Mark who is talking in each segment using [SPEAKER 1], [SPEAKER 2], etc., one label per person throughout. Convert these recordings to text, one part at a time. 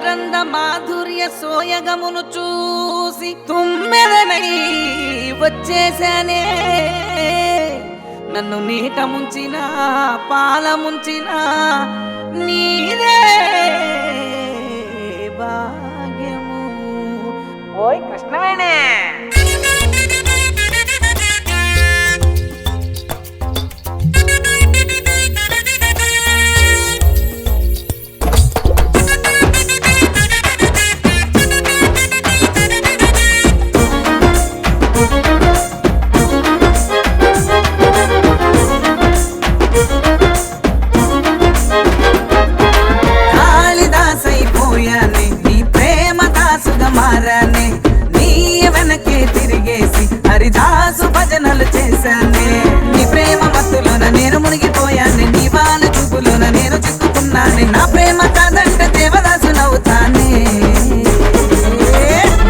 [SPEAKER 1] మకరంద మాధుర్య సోయగమును చూసి తుమ్మెదనై వచ్చేసానే. నన్ను నీట ముంచిన పాల ముంచిన నీరే భాగ్యము. ఓయ్ కృష్ణవేణే. మారానే నీ వెనకే తిరిగేసి హరిదాసు భజనలు చేశానే. నీ ప్రేమ మత్తులోన నేను మునిగిపోయానే, నీ వాళ్ళ చూపులోన నేను చిక్కుకున్నానే. నా ప్రేమ కాదంటే దేవదాసు నవ్వుతానే.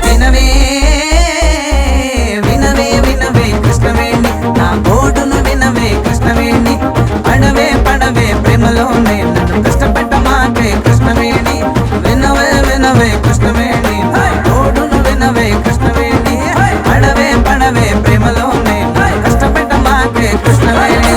[SPEAKER 1] వినవే వినవే వినవే కృష్ణవేణి, నా గోడును వినవే కృష్ణవేణి. పడవే పడవే ప్రేమలోనే నన్ను కష్టపెట్టమాకే కృష్ణవేణి. వినవే వినవే కృష్ణవేణి, వినవే కృష్ణవేణి. పడవే పడవే ప్రేమలోనే కష్టపెట్టమాకే కృష్ణవేణి.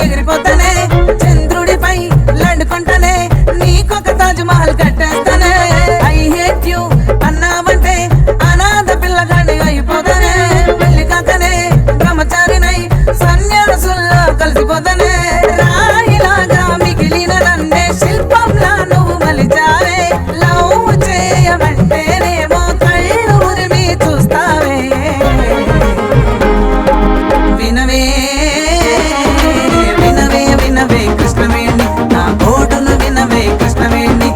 [SPEAKER 1] ఎగిరిపోతానే చంద్రుడిపై లండుకుంటానే, నీకొక తాజ్ మహల్ కట్టేస్తానే. ఐ హేట్ యు అన్నావంటే అనాథ పిల్లగాడి అయిపోతానే. పెళ్లి కాకనే బ్రహ్మచారినై సన్యాసుల్లో కలిసిపోతానే. రాయిలాగా మిగిలిన నన్నే శిల్పంలా నువ్వు మలిచావే. లవ్ చేయమంటేనేమో కళ్ళు ఉరిమి చూస్తావే. వినవే వినవే కృష్ణవేణి, నా గోడును వినవే కృష్ణవేణి.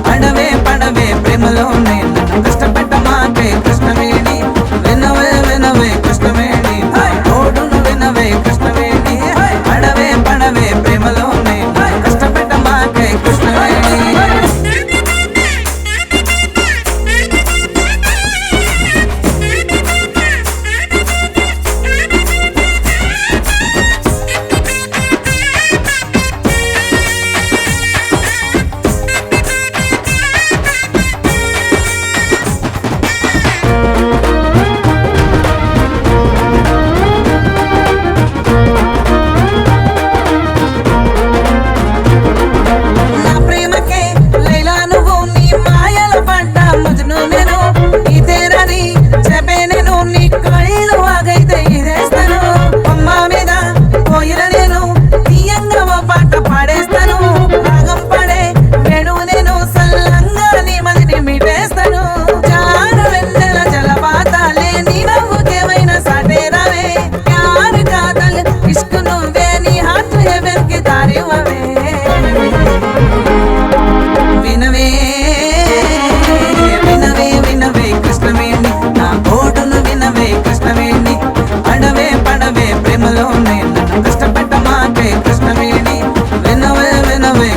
[SPEAKER 1] పడవే పడవే ప్రేమలోనే నన్ను కష్టపెట్టమాకే కృష్ణవేణి. వినవే వినవే కృష్ణవేణి, గోడును వినవే కృష్ణవేణి. పడవే పడవే ప్రేమలోనే కష్టపెట్టమాకే కృష్ణవేణి. వినవే వినవే వినవే కృష్ణవేణి, నా గోడును వినవే కృష్ణవేణి. పడవే పడవే ప్రేమలోనే నన్ను కష్టపెట్టమాకే కృష్ణవేణి. వినవే వినవే